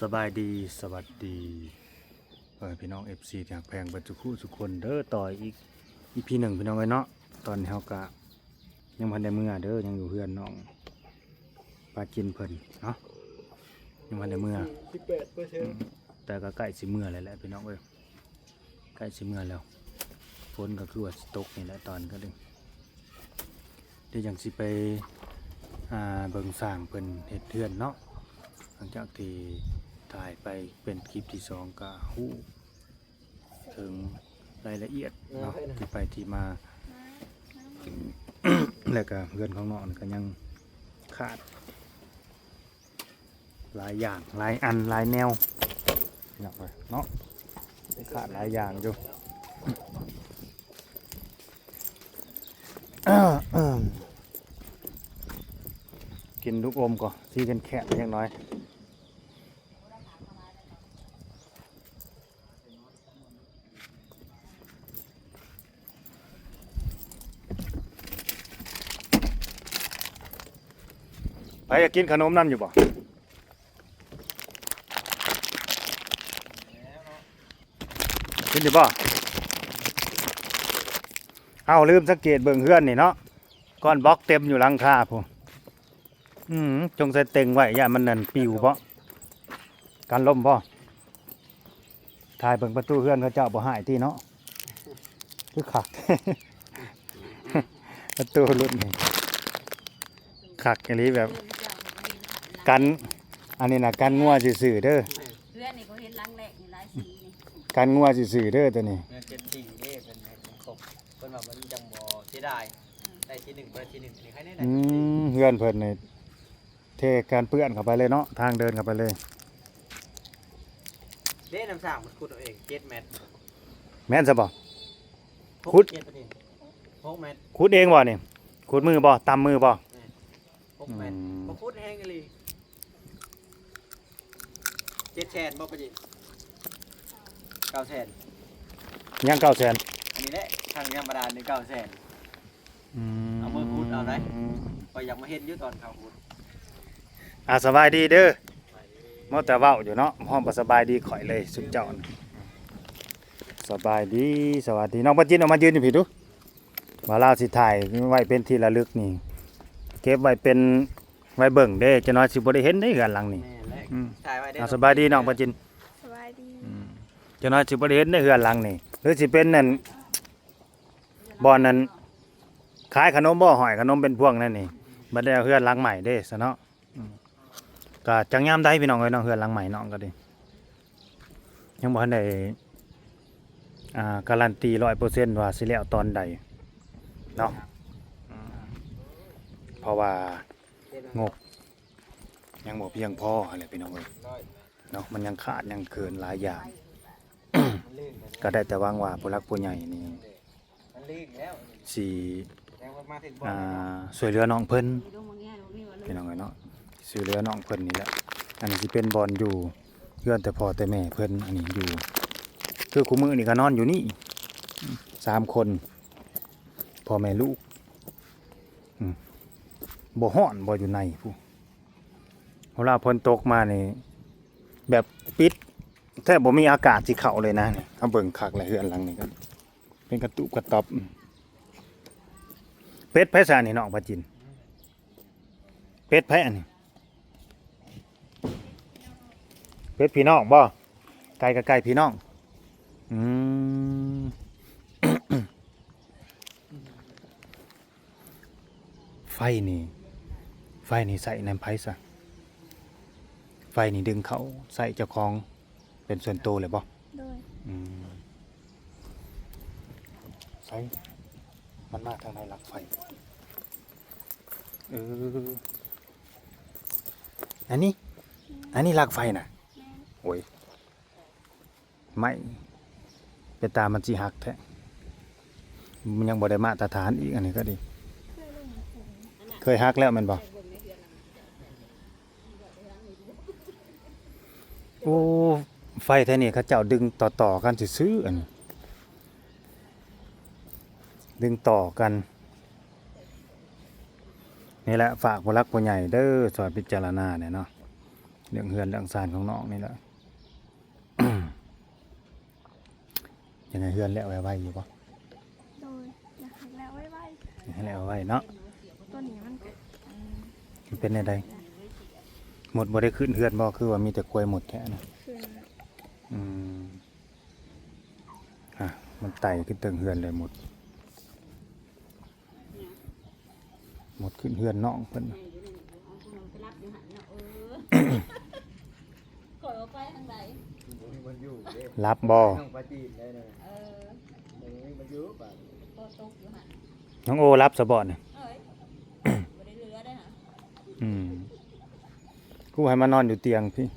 สบายดีสวัสดีพี่น้อง FC ที่หักแพงบัดจุคู่สุกคนเด้อต่ออีพีหนึ่งพี่น้องไว้เนาะตอนนี้เฮากะยังพันได้เมื่อเด้อยังอยู่เพื่อนน้องปลากินเพิ่นเนาะยังพันได้เมื่อแต่ก็ใกล้สิเมื่อแล้วแหละพี่น้องเอ้ยใกล้สิเมื่อแล้วฝนก็คือว่าสิตกนี่แหละตอนก็ดึงเดี๋ยวยังสิไปเบิ่งสร้างเพิ่นเฮ็ดเทือนเนาะหลังจากที่ถ่ายไปเป็นคลิปที่สองก็ฮู้ถึงรายละเอียดเนาะที่ไปที่มา แล้วก็เพื่อนของน้องก็ยังขาดหลายอย่างหลายอันหลายแนวเนาะขาดหลายอย่างอยู่ กินลูกอมก่อนที่เป็นแค่เล็กน้อยไปอยากกินขนมนั่นอยู่บ่กินอยู่บ่เอาลืมสังเกตเบิ่งเฮือนนี่เนาะก้อนบล็อกเต็มอยู่หลังคาพุ่นจงใส่เต็งไว้อย่ามันนั่นปิวเพราะการล้มบ่ถ่ายเบิ่งประตูเฮือนเขาเจ้าบ่หายที่เนาะคือขัก ประตูรุ่นนี่ขักอย่างนี้แบบกันอันนี้นะกันงัวซื่อๆเด้อเพื่อนนี่เขาเห็นลังแหลกนี่หลายสีนี่กันงัวซื่อๆเด้อตัวนี้เจ็ดสี่เด้เป็นครบเพิ่นว่ามันจังบ่เสียดายได้ที่หนึ่งบ่ได้ที่หนึ่งนี่ใครได้ได้เฮือนเพิ่นนี่เทการเปื้อนเข้าไปเลยเนาะทางเดินเข้าไปเลยเด้น้ำสร้างมันขุดเอาเอง7 เมตรแม่นซะบ่ขุด6 เมตรขุดเองบ่นี่ขุดมือบ่ตำมือบ่6 เมตรบ่ขุดแห้งอีหลี7 แสนบ่ปะจิ9 แสนยัง900,000อันนี้แหละทางธรรมดานี่9 แสนเอามือขุดเอาได้ก็อยากมาเห็นอยู่ตอนเขาขุดสบายดีเด้อเมื่อแต่เว้าอยู่เนาะพร้อมบ่สบายดีข่อยเลยสุดเจ้าสบายดีสวัสดีน้องปัจจินออกมายืนอยู่พี่ดูว่าลาวสิถ่ายไว้เป็นที่ระลึกนี่เก็บไว้เป็นไว้เบิ่งเด้จะน้อยสิบ่ได้เห็นได้เฮือนหลังนี่ถ่ายไว้ได้สบายดีน้องปัจจินสบายดีจะน้อยสิบ่ได้เห็นได้เฮือนหลังนี่หรือสิเป็นนั่นบ่อนนั้นขายขนมบ่หอยขนมเป็นพวงนั่นนี่บ่ได้เอาเฮือนหลังใหม่เด้ซะเนาะก็จังยามใดพี่น้องเอ้ยน้องเฮือนหลังใหม่น้องก็ดียังบ่ทันได้การันตี 100% ว่าสิแล้วตอนใดเนาะเพราะว่างบยังบ่เพียงพออะไรพี่น้องเอ้ยเนาะมันยังขาดยังเกินหลายอย่าง ก็ได้แต่หวังว่าผู้หลักผู้ใหญ่นี่สิช่วยเหลือน้องเพิ่นพี่น้องเอ้ยเนาะช่วยเหลือน้องเพิ่นนี่แหละอันนี้สิเป็นบอนอยู่เพื่อนแต่พ่อแต่แม่เพิ่นอันนี้อยู่คือคู่มื้อนี่ก็นอนอยู่นี่3 คนพ่อแม่ลูกบ่ฮ้อนบ่อยู่ในผู้เวลาฝนตกมานี่แบบปิดแทบบ่มีอากาศสิเข้าเลยนะนี่เอาเบิ่งคักแล้วเฮือนหลังนี้ก็เป็นกระตุกกระต๊อบเป็ดไผซานี่น้องปาจินเป็ดไผอันนี้เป็ดพี่น้องบ่ไก่กับไก่พี่น้องไฟนี่ใส่น้ำไผ่ซะไฟนี่ดึงเขาใส่เจ้าของเป็นส่วนตัวเลยบ่ใส่มันมาทางไหนหลักไฟอันนี้หลักไฟน่ะโอ้ยไม่เป็นตามันสิหักแท้มันยังบ่ได้มาตรฐานอีกอันนี้ก็ดีเคยหักแล้วแม่นบ่โอ้ไฟแท้นี่เขาเจ้าดึงต่อๆกันซื่อๆอันนี้ดึงต่อกันนี่แหละฝากผู้หลักผู้ใหญ่เด้อช่วยพิจารณาเนี่ยเนาะ เรื่องเฮือนเรื่องซานของน้องนี่แหละ ยังไงเฮือนแล้วไว้อยู่ปะ โดยอยากให้แล้วไว้ไว้ ให้แล้วไว้เนาะ ตัวนี้มันก็มันเป็นอะไรหมดบ่ได้ขึ้นเฮือนบ่คือว่ามีแต่กล้วยหมดแค่นะ คือ อืมมันไต่ขึ้นเติงเฮือนเลยหมดขึ้นเฮือนน้องเพิ่น ไปรับอยู่หันเนาะก่อยออกไปทางใด มันอยู่เด้ รับบ่ น้องปลาจีนได้เลยมันอยู่ป่ะ ก็ตกอยู่หัน น้องโอรับซะบ่เนี่ย เอ้ยบ่ได้เหลือได้ฮะ กูให้มานอนอยู่เตียงพี่ เ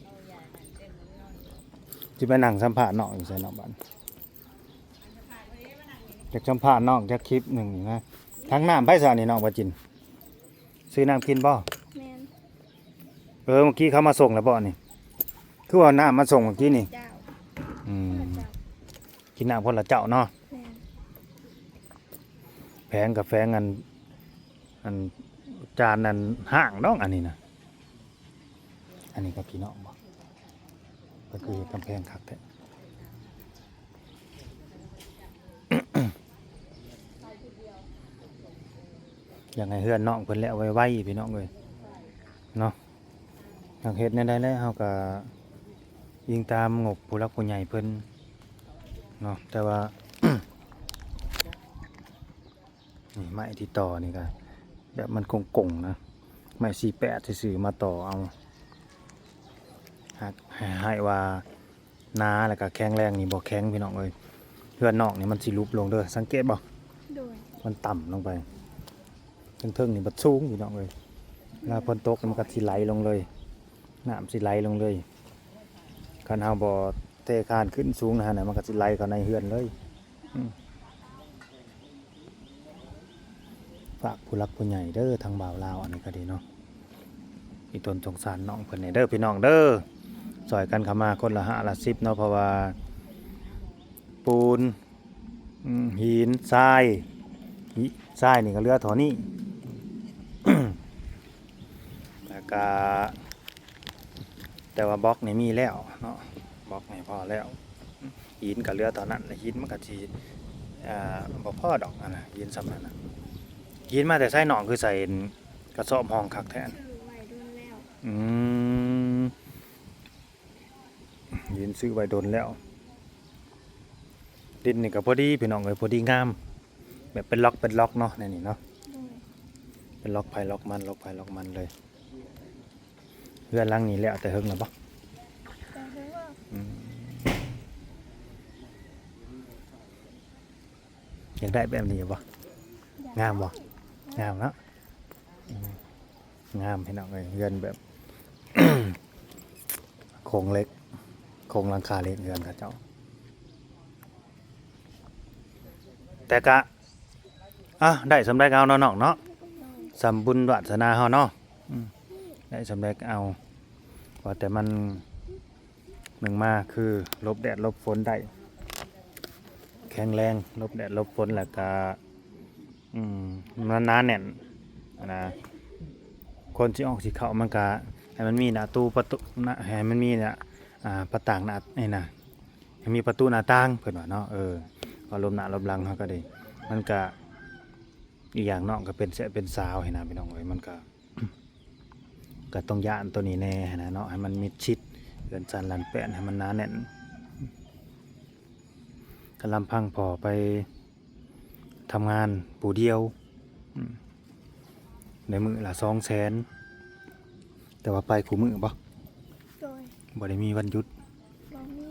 อาอย่าหันเต็มเลยนอนอยู่ สิไปนั่งสัมภาษณ์น้องอยู่ไสน้องบ้านจากสัมภาษณ์น้องจากคลิปหนึงนี่นะทั้งน้ำไผซะนี่น้องบ่จินซื้อน้ำกินบ่ แม่น เมื่อกี้เขามาส่งแล้วบ่นี่คือว่าน้ำมาส่งเมื่อกี้นี่ เจ้า อืม เจ้า กินน้ำคนละเจ้าเนาะ แม่น แพงกับแพงอันจานนั้นห่างน้องอันนี้นะอันนี้ก็พี่น้องบ่ก็คือกำแพงคักแท้ อย่างไงเฮือนน้องเพิ่นแล้วไว้พี่น้องเอ้ยเนาะอยากเฮ็ดแนวใดแล้วเฮาก็ยิงตามงบผู้หลักผู้ใหญ่เพิ่นเนาะแต่ว่า นี่ไม้ที่ต่อนี่ก็แบบมันกงๆนะไม้48ซื่อๆมาต่อเอาหากให้ว่านาแล้วก็แข็งแรงนี่บ่แข็งพี่น้องเอ้ยเฮือนนอกนี่มันสิลุบลงเด้อสังเกตบ่ โดย มันต่ำลงไปเทิงๆนี่มันสูงพี่น้องเอ้ยเวลาฝนตกมันก็สิไหลลงเลยน้ำสิไหลลงเลยคันเฮาบ่เทคานขึ้นสูงนะฮะน่ะมันก็สิไหลเข้าในเฮือนเลยฝากผู้หลักผู้ใหญ่เด้อทางบ่าวลาวอันนี้ก็ดีเนาะอีตนสงสารน้องเพิ่นนี่เด้อพี่น้องเด้อซอยกันเข้ามาคนละ5ละ10เนาะเพราะว่าปูนหินทรายทรายนี่ก็เหลือเท่านี้ แล้วก็แต่ว่าบล็อกนี่มีแล้วเนาะบล็อกนี่พอแล้วหินก็เหลือเท่านั้นหินมันก็สิบ่พอดอกอันน่ะหินสำนั้นน่ะหินมาแต่ใส่หนองคือใส่กระสอบห้องคักแท้น ซื้อไว้โดนแล้ว อืมหินซื้อไว้โดนแล้วดินนี่ก็พอดีพี่น้องเอ้ยพอดีงามแบบเป็นล็อกเนาะในนี่เนาะ โดย เป็นล็อกไผล็อกมันล็อกไผล็อกมันเลยเพื่อนหลังนี้แล้วแต่เฮิงแล้วบ่ แต่เฮ้ยว่า อยากได้แบบนี้บ่งามบ่งามเนาะงามพี่น้องเอ้ยเรือนแบบ โครงเล็กโครงหลังคาเล็กเรือนเขาเจ้าแต่กะได้สำเร็จเอาเนาะน้องเนาะสำบุญวาสนาเฮาเนาะได้สำเร็จเอาว่าแต่มันหนึ่งมาคือลบแดดลบฝนได้แข็งแรงลบแดดลบฝนแล้วก็มันหนาแน่นนะคนที่ออกสิเข้ามันก็ให้มันมีหน้าตู้ประตูให้มันมีเนี่ยประต่างหน้าไอ้น่ะให้มีประตูหน้าต่างเพิ่นว่าเนาะก็ลมหน้าลมหลังเฮาก็ได้มันก็อีกอย่างเนาะก็เป็นแสะเป็นสาวให้นะพี่น้องเอ้ยมันก็ ก็ต้องย่านตัวนี้แน่นะเนาะให้มันมิดชิดเกินสันลันแปนให้มันหนาแน่นกำลังพังพอไปทำงานผู้เดียวในมือละ200,000แต่ว่าไปคู่มือบ่ โดย บ่ได้มีวันหยุด บ่มี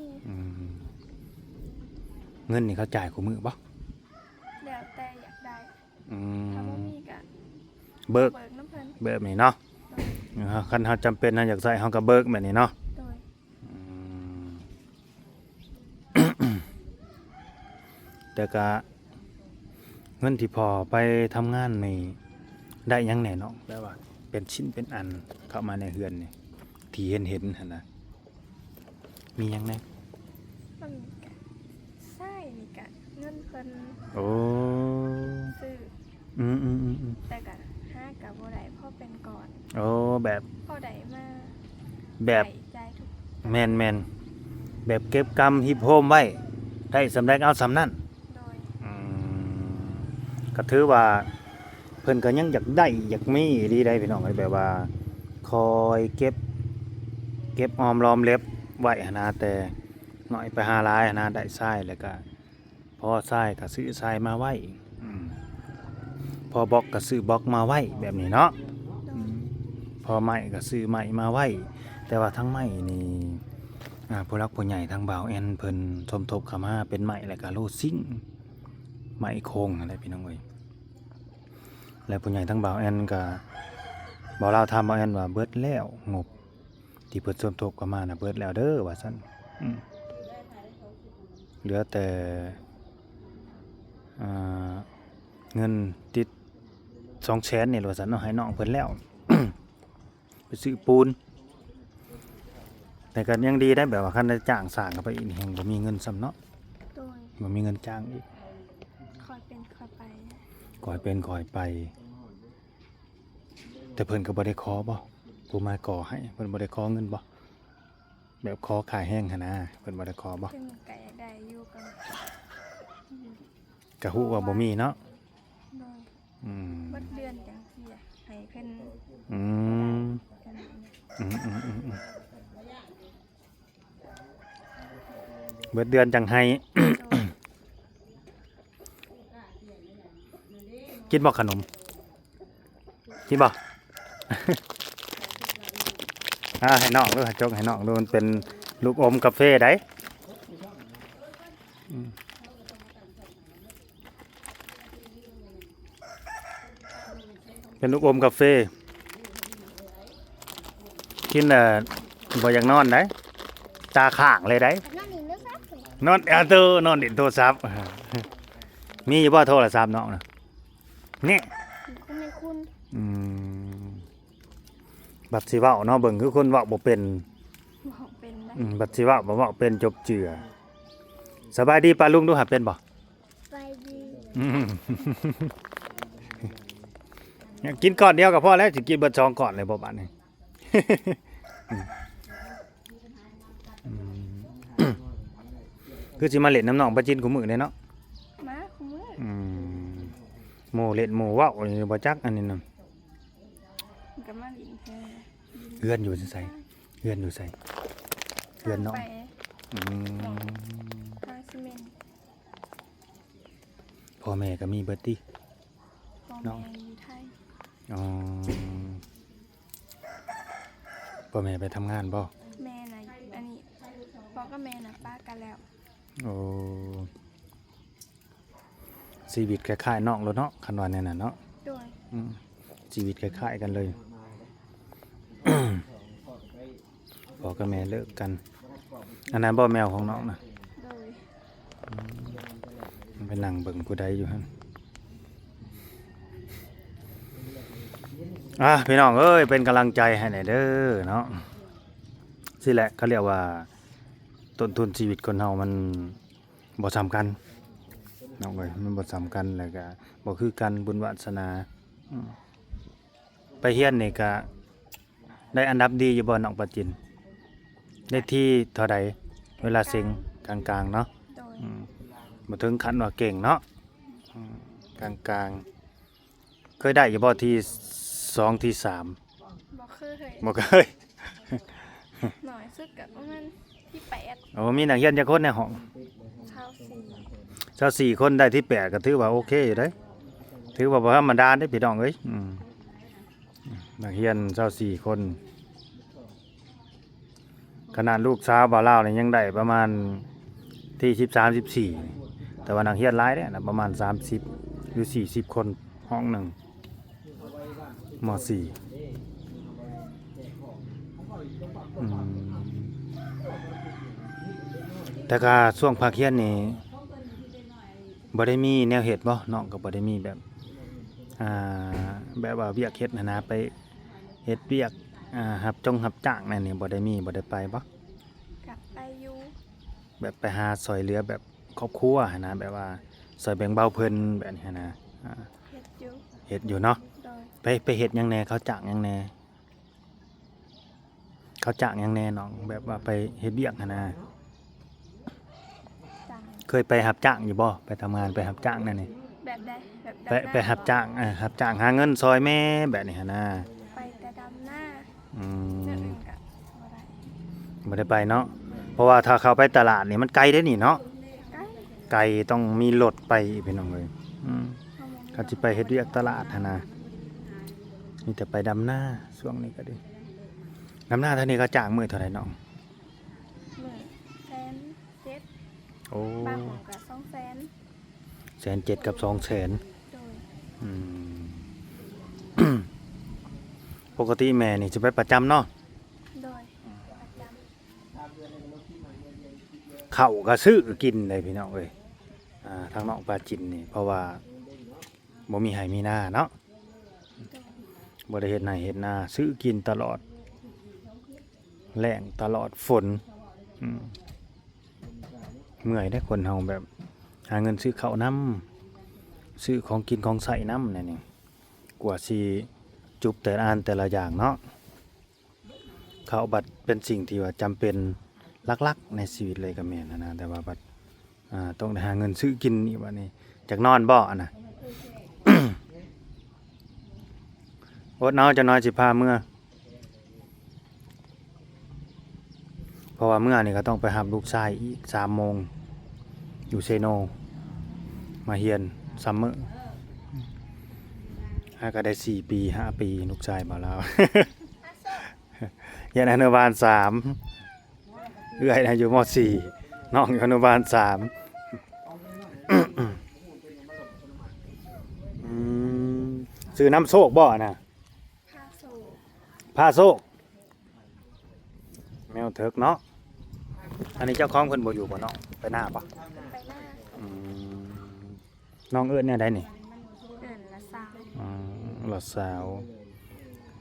เงินนี่เขาจ่ายคู่มือบ่ แล้วแต่อยากได้ อืม ถ้าบ่มีก็ เบิก เบิกน้ำเพิ่น แบบนี้เนาะคันเฮาจำเป็นเฮาอยากใช้เฮาก็เบิกแบบนี้เนาะ โดย แต่ก็เงินที่พอไปทำงานนี่ได้หยังแหน่เนาะแปลว่าเป็นชิ้นเป็นอันเข้ามาในเฮือนนี่ที่เห็นหั่นนะมีหยังแหน่ มันก็ใช่นี่ก็เงินเพิ่น โอ้ ซื้อ อืม แต่ก็หากับบ่ได้พอเป็นก่อน โอ้แบบ พอได้มา แบบ ใจทุก แมนแบบเก็บกำฮิปโฮมไว้ได้สำแดงเอาสำนั่น โดย อืมก็ถือว่าเพิ่นก็ยังอยากได้อยากมีดีได้พี่น้องเอ้ยแบบว่าคอยเก็บออมรอมเล็บไว้หั้นนะแต่น้อยไปหาหลายหั้นนะได้ทรายแล้วก็พอทรายก็ซื้อทรายมาไว้อืมพอบล็อกก็ซื้อบล็อกมาไว้แบบนี้เนาะ โดย พอไม้ก็ซื้อไม้มาไว้แต่ว่าทั้งไม้นี่ผู้รักผู้ใหญ่ทางบ่าวแอนเพิ่นสมทบเข้ามาเป็นไม้แล้วก็โลซิ่งไม้โคงอะไรพี่น้องเอ้ยแล้วผู้ใหญ่ทางบ่าวแอนก็บ่าวลาวถามบ่าวแอนว่าเบิดแล้วงบที่เพิ่นสมทบเข้ามาน่ะเบิดแล้วเด้อว่าซั่นอืมเหลือแต่อ่าเงินติด200,000นี่ว่าซั่นเนาะให้น้องเพิ่นแล้ว ไปซื้อปูนแต่ก็ยังดีได้แบบว่าคันได้จ้างสร้างเข้าไปอีกนี่ยังบ่มีเงินซ้ำเนาะ โดย บ่มีเงินจ้างอีก คอยเป็นคอยไป ก่อยเป็นก่อยไป แต่เพิ่นก็บ่ได้ขอบ่ผู้มาก่อให้เพิ่นบ่ได้ขอเงินบ่แบบขอขายแห้งหั่นนะเพิ่นบ่ได้ขอบ่ ซึ่งไก่ได้อยู่กัน ก็ฮู้ว่าบ่มีเนาะ โดย อืม เบิดเดือนจังซี่อะให้เพิ่น อืม กัน อืมเบิดเดือนจังให้ โดย กินบ่ขนมกินบ่ ให้น้องดูจกให้น้องดูมันเป็นลูกอมกาแฟได้อืมเป็นลูกอมกาแฟกินบ่อยากนอนได้ตาข้างเลยได้ นั่นนี่นึกซักเลย นอนเตอนอนเล่นโทรศัพท์ มีอยู่บ่โทรศัพท์น้องน่ะนี่ คุณไม่คุณ อืมบัดสิเว้าเนาะเบิ่งคือคนเว้าบ่เป็น บอกเป็นได้ บัดสิเว้าบ่เว้าเป็นจบเจือสบายดีป้าลุงดูหาเป็นบ่ ไปดี อืม กินก่อนเดียวก็พอแล้วสิกินเบิด2ก่อนเลยบ่บัดนี้ อืมคือสิมาเล่นน้ำน้องปลาจินกูมื้อเด้เนาะ มาคุณมือ อืมหมู่เล่นหมู่เว้านี่บ่จักอันนี้น่ะ กับมาลินเธอ เฮือนอยู่ไสเฮือนอยู่ไสเฮือนน้อง ไป อืม ทางซีเมนต์ พ่อแม่ก็มีเบิดติ พ่อ น้อง แม่อยู่ไทย อ๋อพ่อแม่ไปทำงานบ่ แม่น่ะอันนี้พ่อกับแม่น่ะป้ากันแล้ว โอ้ชีวิตคล้ายๆน้องแล้วเนาะคันว่าแน่น่ะเนาะ โดย อืมชีวิตคล้ายๆกันเลย พ่อกับแม่เลิกกัน อันนั้นบ่แมวของน้องนะ โดย มันไปนั่งเบิ่งผู้ใดอยู่หั่นพี่น้องเอ้ยเป็นกำลังใจให้หน่อยเด้อเนาะสิแหละเขาเรียกว่าต้นทุนชีวิตคนเฮามันบ่สำคัญน้องเอ้ยมันบ่สำคัญแล้วก็บ่คือกันบุญวาสนาอืมไปเฮียนนี่ก็ได้อันดับดีอยู่บ่น้องปาจินได้ที่เท่าใดเวลาเซ็งกลางๆเนาะ โดย มาถึงขั้นว่าเก่งเนาะกลางๆเคยได้อยู่บ่ที่2ที่3 บอกเคย บ่เคย หน่อยซึกกับประมาณที่8 โอ้มีนักเรียนจักคนในห้อง ชาว4 24คนได้ที่8ก็ถือว่าโอเคอยู่เด้ถือว่าบ่ธรรมดาเด้พี่น้องเอ้ยนักเรียน24คนขนาดลูกสาวบ่าวลาวนี่ยังได้ประมาณที่13 14แต่ว่านักเรียนหลายเด้นะประมาณ30หรือ40คนห้องหนึ่งม .4 แต่ก็ช่วงภาคเรียนนี่บ่ได้มีแนวเฮ็ดบ่น้องก็บ่ได้มีแบบแบบว่าเวียกเฮ็ดนะไปเฮ็ดเวียกรับจ้างนั่นนี่บ่ได้มีบ่ได้ไปบ่ กลับไปอยู่ แบบไปหาซอยเหลือแบบครอบครัวหั้นนะแบบว่าซอยแบ่งเบาเพิ่นแบบนี้หั้นนะเฮ็ดอยู่เฮ็ดอยู่เนาะ โดย ไปเฮ็ดหยังแหน่เขาจ้างหยังแหน่ เขาจ้างหยังแน่น้องแบบว่าไปเฮ็ดเวียกหั่นน่ะ จ้าง เคยไปรับจ้างอยู่บ่ไปทำงานไปรับจ้างนั่นนี่ แบบใดแบบ ไป ดำหน้า ไปรับจ้างรับจ้างหาเงินซอยแม่แบบนี้หั่นน่ะ ไปแต่ดำหน้า อื เรื่อง ม อื่นก็บ่ได้ บ่ได้ไปเนาะเพราะว่าถ้าเข้าไปตลาดนี่มันไกลเด้นี่เนาะ ใกล้ ไกลต้องมีรถไปพี่น้องเอ้ยเฮาบ่มี เขาสิไปเฮ็ดเวียกตลาดหั่นน่ะมีแต่ไปดำนาช่วงนี้ก็ดีดำนาเท่านี้ก็จ้างมื้อเท่าไหร่น้อง มื้อ170,000 โอ้ บางหม้องก็200,000 170,000กับ200,000 โดย อืม ปกติแม่นี่จะไปประจำเนาะ โดยประจำ ข้าวก็ซื้อกินได้พี่น้องเอ้ยทางน้องปลาจินนี่เพราะว่าบ่มีไห้มีนาเนาะ โดย บ่ได้เฮ็ดไห้เฮ็ดนาซื้อกินตลอดแล้งตลอดฝนอืมเมื่อยได้คนเฮาแบบหาเงินซื้อข้าวน้ำซื้อของกินของใส่น้ำนั่นนี่กว่าสิจุบแต่ละอันแต่ละอย่างเนาะข้าวบัดเป็นสิ่งที่ว่าจำเป็นหลักๆในชีวิตเลยก็แม่นนะแต่ว่าบัดต้องได้หาเงินซื้อกินอีกบัดนี้จากนอนบ่อะนะ อดเนาจะน้อยสิพาเมื่อเพราะว่าเมื่อนี่ก็ต้องไปหาลูกชายอีก3 โมงอยู่เซโนมาเฮียนซัมเมอร์ก็ได้4 ปี5 ปีลูกชายบ่าว เรียนอนุบาล3เอื้อยนะอยู่ม.4 น้องอยู่อนุบาล3ซื้อน้ำโชคบ่น่ะ ผ้าสูท ผ้าโซกแมวเถิกเนาะอันนี้เจ้าของเพิ่นบ่อยู่บ่เนาะไปหน้าปะ ไปหน้า อืมน้องเอิ้นเนี่ยได้นี่ เอิ้นละสาว หลอดสาว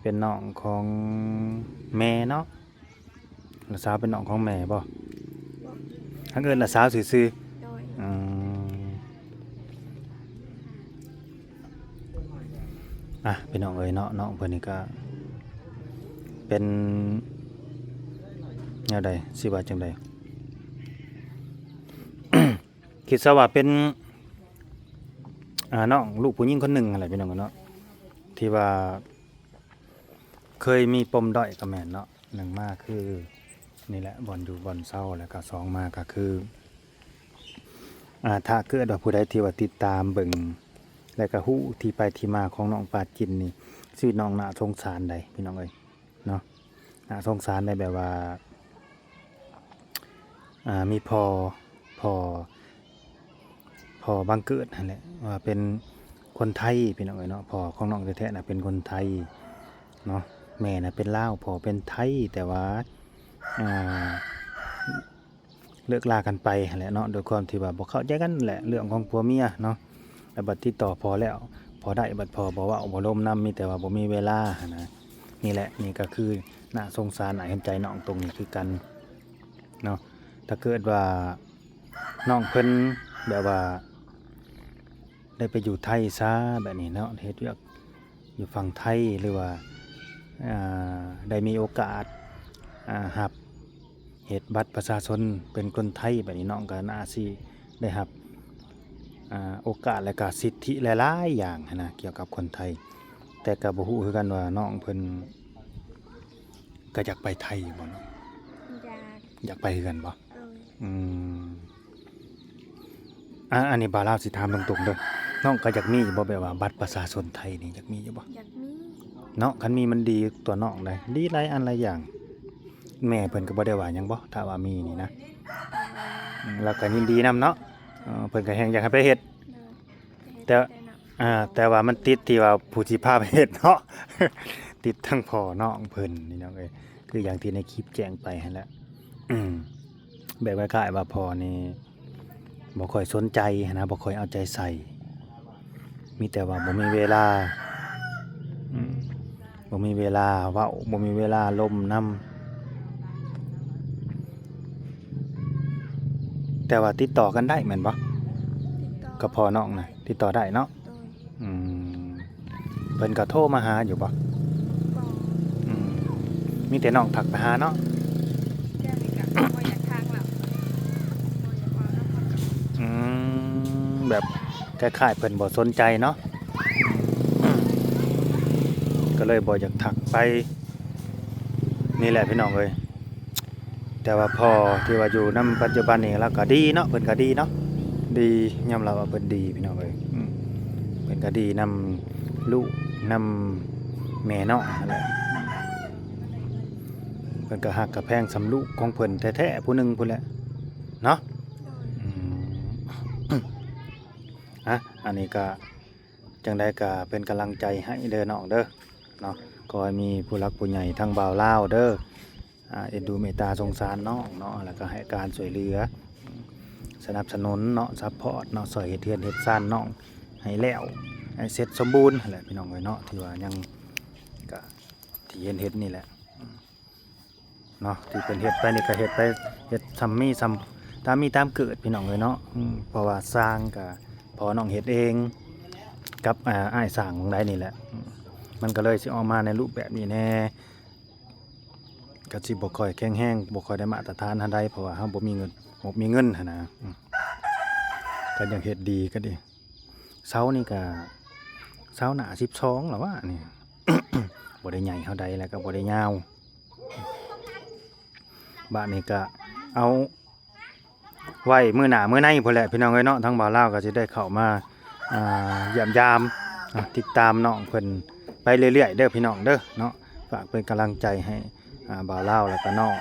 เป็นน้องของแม่เนาะหลอดสาวเป็นน้องของแม่บ่ทั้งเอิ้นหลอดสาวซื่อ โดย ๆพี่น้องเอ้ยเนาะน้องเพิ่นนี่ก็เป็นแนวใดสิว่าจังได คิดซะว่าเป็นน้องลูกผู้หญิงคนหนึ่งอะไรพี่น้องกันเนาะที่ว่าเคยมีปมด้อยกับแม่นเนาะหนึ่งมาคือนี่แหละบ่อนอยู่บ่อนเศร้าแล้วก็2มาก็คือถ้าเกิดว่าผู้ใดที่ว่าติดตามเบิ่งแล้วก็ฮู้ที่ไปที่มาของน้องปาจินนี่ชีวิตน้องน่าสงสารใดพี่น้องเอ้ยเนาะน่าสงสารได้แบบว่ามีพอบังเกิดนั่นแหละว่าเป็นคนไทยพี่น้องเอ้ยเนาะพ่อของน้องแท้ๆน่ะเป็นคนไทยเนาะแม่น่ะเป็นลาวพ่อเป็นไทยแต่ว่าเลิกลากันไปนั่นแหละเนาะโดยความที่ว่าบ่เข้าใจกันแหละเรื่องของผัวเมียเนาะแล้วบัดติดต่อพอแล้วพอได้บัดพอบ่เว้าบ่ลมนำมีแต่ว่าบ่มีเวลาหั้นนะนี่แหละนี่ก็คือน่าสงสารน่าเห็นใจน้องตรงนี้คือกันเนาะถ้าเกิดว่าน้องเพิ่นแบบว่าได้ไปอยู่ไทยซะแบบนี้เนาะเฮ็ดเวียกอยู่ฝั่งไทยหรือว่าได้มีโอกาสรับเฮ็ดบัตรประชาชนเป็นคนไทยแบบนี้น้องก็น่าสิได้รับโอกาสและก็สิทธิหลายๆอย่างนะเกี่ยวกับคนไทยแต่ก็บ่ฮู้คือกันว่าน้องเพิ่นก็อยากไปไทยบ่เนาะ อยากอยากไปคือกันบ่ เออ อันนี้บ่าวลาวสิถามตรงๆเด้อน้องก็อยากมีบ่แบบว่าบัตรประชาชนไทยนี่อยากมีอยู่บ่ อยากมี เนาะคันมีมันดีตัวน้องได้ดีหลายอันหลายอย่างแม่เพิ่นก็บ่ได้ว่าหยังบ่ถ้าว่ามีนี่นะแล้วก็ยินดีนํเนาะเพิ่นก็แฮงอยากให้ไปเฮ็ด เดิน แต่ว่ามันติดที่ว่าผู้สิพาไปเฮ็ดเนาะ ติดทั้งพ่อน้องเพิ่นนี่น้องเอ้ยคืออย่างที่ในคลิปแจ้งไปหั่นแหละแบบคล้ายๆว่าพ่อนี่บ่ค่อยสนใจนะบ่ค่อยเอาใจใส่มีแต่ว่าบ่มีเวลาบ่มีเวลาเว้าบ่มีเวลาล่มน้ำแต่ว่าติดต่อกันได้แม่นบ่ ติดต่อ กับพ่อน้องน่ะติดต่อได้เนาะ โดย อืมเพิ่นก็โทรมาหาอยู่บ่ บอก อืมมี มีแต่น้องทักไปหาเนาะ เดี๋ยวนี้ก็บ่อยากทางแล้วบ่อยากมาแล้วคนก็ อืแบบคล้ายๆเพิ่นบ่สนใจเนาะอืมก็เลยบ่อยากทักไปนี่แหละพี่น้องเอ้ยแต่ว่าพอที่ว่าอยู่นำปัจจุบันนี้แล้วก็ดีเนาะเพิ่นก็ดีเนาะดียอมรับว่าเพิ่นดีพี่น้องเอ้ยเพิ่นก็ดีนำลูกนำแม่น้องนั่นแหละเพิ่นก็ฮักกับแพงสำลูกของเพิ่นแท้ๆผู้หนึงพุ่นแหละเนาะ โดย อืม อะอันนี้ก็จังได้ก็เป็นกำลังใจให้เด้อน้องเด้อเนาะก็ให้มีผู้รักผู้ใหญ่ทั้งบ่าวลาวเด้อเอ็นดูเมตตาสงสารน้องเนาะแล้วก็ให้การช่วยเหลือสนับสนุนเนาะซัพพอร์ตเนาะซอยเฮ็ดเทือนเฮ็ดซ่านน้องให้แล้วให้เสร็จสมบูรณ์นั่นแหละพี่น้องเอ้ยเนาะที่ว่ายังก็ที่เฮ็ดนี่แหละเนาะที่เป็นเฮ็ดไปนี่ก็เฮ็ดไปเฮ็ดทำมีซ้ำ ตามมีตามเกิดพี่น้องเลยเนาะเพราะว่าสร้างกับพอน้องเฮ็ดเองกับอ้ายสร้างของใดนี่แหละมันก็เลยสิออกมาในรูปแบบนี้แน่ก็สิบ่ค่อยแข็งแรงบ่ค่อยได้มาตรฐานทันใดเพราะว่าเฮาบ่มีเงินหั่นนะก็ยังเฮ็ดดีก็ดีเสานี่ก็เสาหน้า12แล้วว่านี่ บ่ได้ใหญ่เท่าใดแล้วก็บ่ได้ยาวบ้านนี้ก็เอาไว้มื้อหน้ามื้อในพุ่นแหละพี่น้องเอ้ยเนาะทางบ่าวลาวก็สิได้เข้ามาเยี่ยมยามติดตามน้องเพิ่นไปเรื่อยๆเด้อพี่น้องเด้อเนาะฝากเป็นกำลังใจให้บ่าวลาวแล้วก็น้อง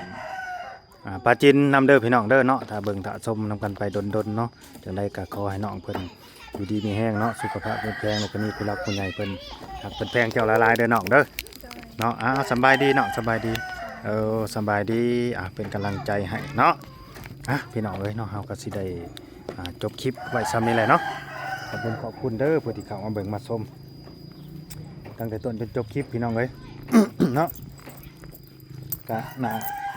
ปาจินนำเด้อพี่น้องเด้อเนาะถ้าเบิ่งถ้าชมนำกันไปดนๆเนาะจังไดก็ขอให้น้องเพิ่นอยู่ดีมีแรงเนาะสุขภาพแข็งแรงแล้วก็มีผู้รักผู้ใหญ่เพิ่นหักเพิ่นแพงเจ้าหลายๆเด้อน้องเด้อ โดย เนาะสำบายดีเนาะสำบายดีสำบายดีเป็นกำลังใจให้เนาะพี่น้องเอ้ยเนาะเฮาก็สิได้จบคลิปไว้ซ้ำนี้แหละเนาะขอบคุณเด้อผู้ที่เข้ามาเบิ่งมาชมตั้งแต่ต้นจนจบคลิปพี่น้องเอ้ย เนาะก็น่า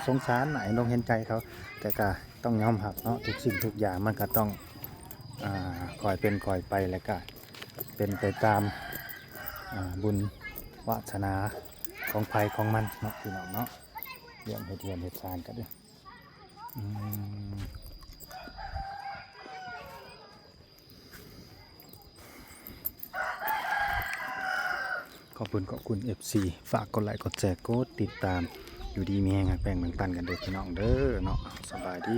สงสารน่าเห็นใจเขาแต่ก็ต้องยอมรับเนาะทุกสิ่งทุกอย่างมันก็ต้องคอยเป็นคอยไปแล้วก็เป็นไปตามบุญวาสนาของภัยของมันเนาะพี่น้องเนาะเรื่องเทียนเหตุการณ์กันด้วยขอบคุณ FC ฝากกดไลค์กดแชร์กดติดตามอยู่ดีมีแห่งหักแป้งแบ่งปันกันเด้อพี่น้องเด้อเนาะสบายดี